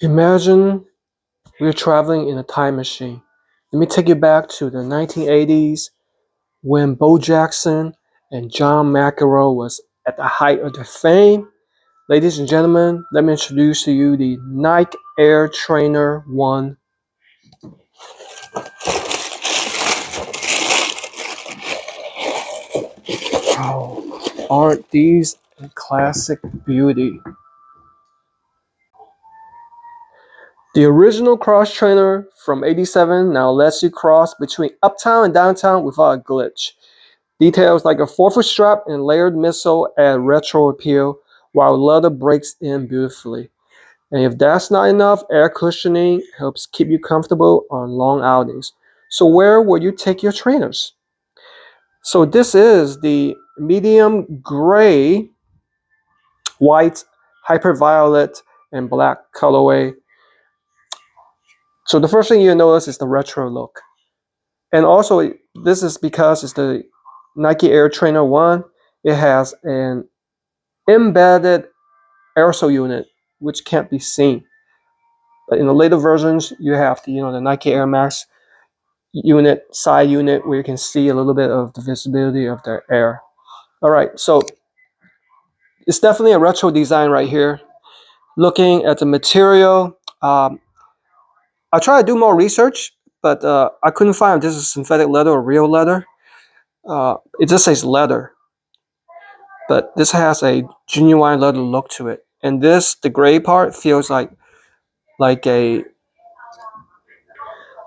Imagine we're traveling in a time machine. Let me take you back to the 1980s when Bo Jackson and John McEnroe was at the height of their fame. Ladies and gentlemen, let me introduce to you the Nike Air Trainer 1. Oh, aren't these a classic beauty? The original cross trainer from '87 now lets you cross between uptown and downtown without a glitch. Details like a forefoot strap and layered midsole add retro appeal, while leather breaks in beautifully. And if that's not enough, air cushioning helps keep you comfortable on long outings. So where will you take your trainers? So this is the medium gray, white, hyperviolet, and black colorway. So the first thing you notice is the retro look. And also, this is because it's the Nike Air Trainer 1. It has an embedded aerosol unit, which can't be seen. But in the later versions, you have the Nike Air Max unit, side unit, where you can see a little bit of the visibility of the air. All right, so it's definitely a retro design right here. Looking at the material, I tried to do more research, but I couldn't find if this is synthetic leather or real leather. It just says leather, but this has a genuine leather look to it. And the gray part, feels like a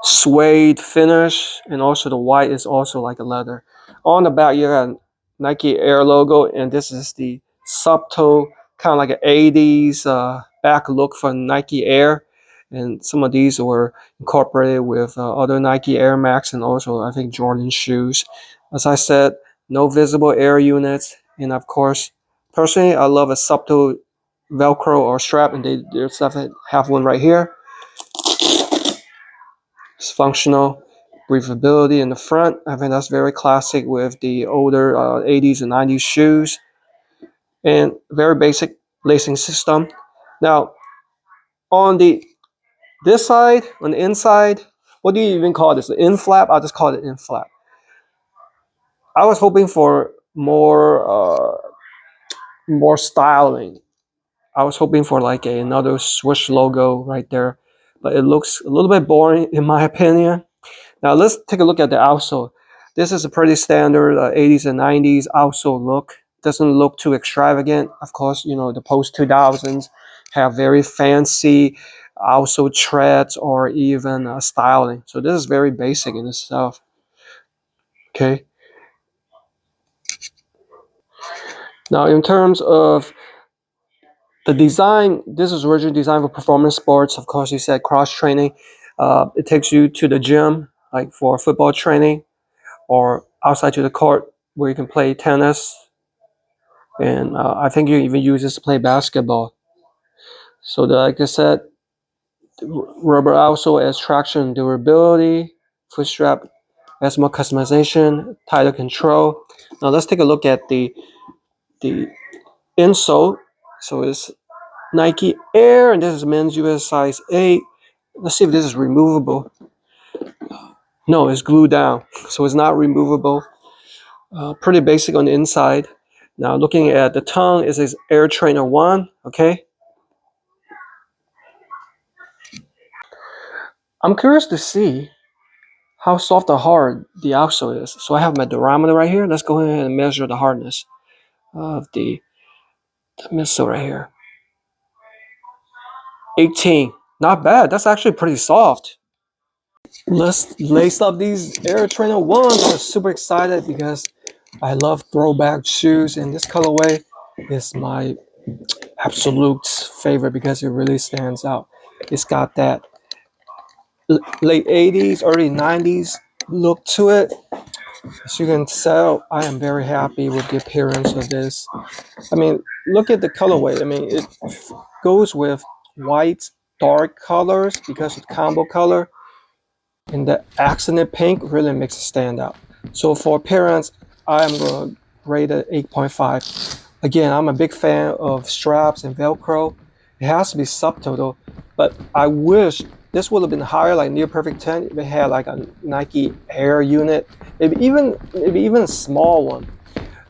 suede finish, and also the white is also like a leather. On the back, you got Nike Air logo, and this is the subtle kind of like an '80s back look for Nike Air. And some of these were incorporated with other Nike Air Max and also I think Jordan shoes. As I said, no visible air units, and of course, personally, I love a subtle Velcro or strap, and they definitely have one right here. It's functional. Breathability in the front. I think that's very classic with the older '80s and '90s shoes. And very basic lacing system. Now, on this side, on the inside, what do you even call this? The in flap? I'll just call it in flap. I was hoping for more styling. I was hoping for like another swoosh logo right there, but it looks a little bit boring in my opinion. Now let's take a look at the outsole. This is a pretty standard '80s and '90s outsole look. Doesn't look too extravagant. Of course, the post 2000s have very fancy outsole treads or even styling. So this is very basic in itself. Okay. Now in terms of the design, this is originally designed for performance sports. Of course, you said cross training. It takes you to the gym, like for football training, or outside to the court where you can play tennis. And I think you even use this to play basketball. So, like I said, rubber outsole adds traction and durability. Foot strap adds more customization, tighter control. Now let's take a look at the insole. So it's Nike Air, and this is men's US size 8. Let's see if this is removable. No, it's glued down, so it's not removable. Pretty basic on the inside. Now looking at the tongue, it says Air Trainer 1, okay? I'm curious to see how soft or hard the outsole is. So I have my durometer right here. Let's go ahead and measure the hardness of the midsole right here. 18. Not bad. That's actually pretty soft. Let's lace up these Air Trainer 1s. I was super excited because I love throwback shoes, and this colorway is my absolute favorite because it really stands out. It's got that late '80s, early '90s look to it. As you can tell, I am very happy with the appearance of this. I mean, look at the colorway. I mean, it goes with white, dark colors because it's combo color, and the accented pink really makes it stand out. So for appearance, I'm going to rate it 8.5. Again, I'm a big fan of straps and Velcro. It has to be subtle though. But I wish this would have been higher, like near perfect 10, if it had like a Nike Air unit, maybe even a small one.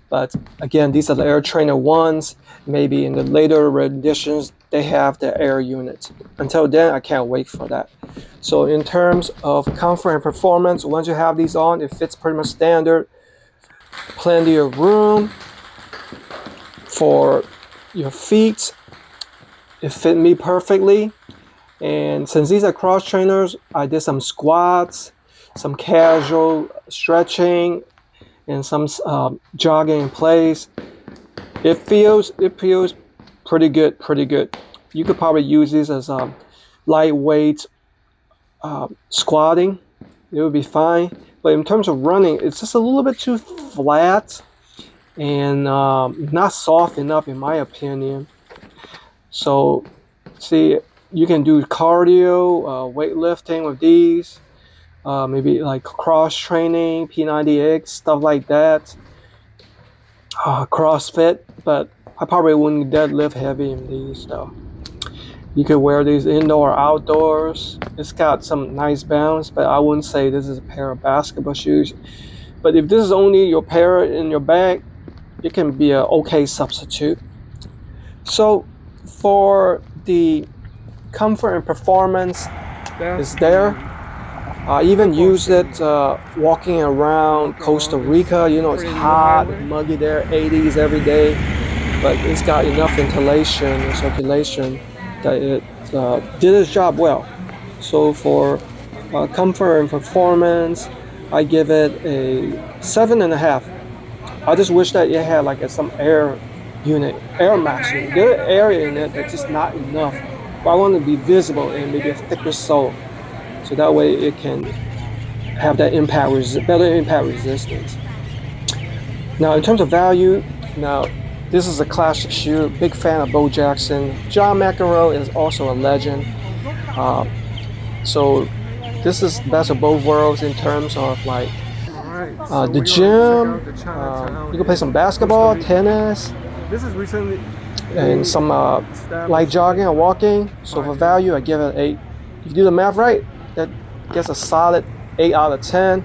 But again, these are the Air Trainer ones. Maybe in the later renditions, they have the Air unit. Until then, I can't wait for that. So in terms of comfort and performance, once you have these on, it fits pretty much standard. Plenty of room for your feet. It fit me perfectly. And since these are cross trainers, I did some squats, some casual stretching, and some jogging in place. It feels pretty good. You could probably use this as lightweight squatting. It would be fine. But in terms of running, it's just a little bit too flat and not soft enough, in my opinion. So, see, you can do cardio, weightlifting with these. Maybe like cross training, P90X, stuff like that. CrossFit, but I probably wouldn't deadlift heavy in these though. You could wear these indoor or outdoors. It's got some nice bounce, but I wouldn't say this is a pair of basketball shoes. But if this is only your pair in your bag, it can be an okay substitute. So for the comfort and performance is there. I even used it walking around Costa Rica. You know, it's hot, muggy there, 80s every day, but it's got enough ventilation and circulation that it did its job well. So for comfort and performance, I give it a 7.5. I just wish that it had like some air unit, air max unit. There's area in it that's just not enough. But I want to be visible and maybe a thicker sole. So that way it can have that better impact resistance. Now in terms of value, now this is a classic shoe. Big fan of Bo Jackson. John McEnroe is also a legend. So this is the best of both worlds in terms of like the gym. You can play some basketball, tennis, and some light jogging or walking. So for value, I give it an 8. If you do the math right, that gets a solid 8 out of 10.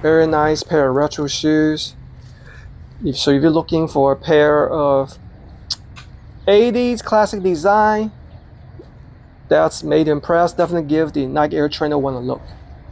Very nice pair of retro shoes. So if you're looking for a pair of 80s classic design that's made to impress, definitely give the Nike Air Trainer one a look.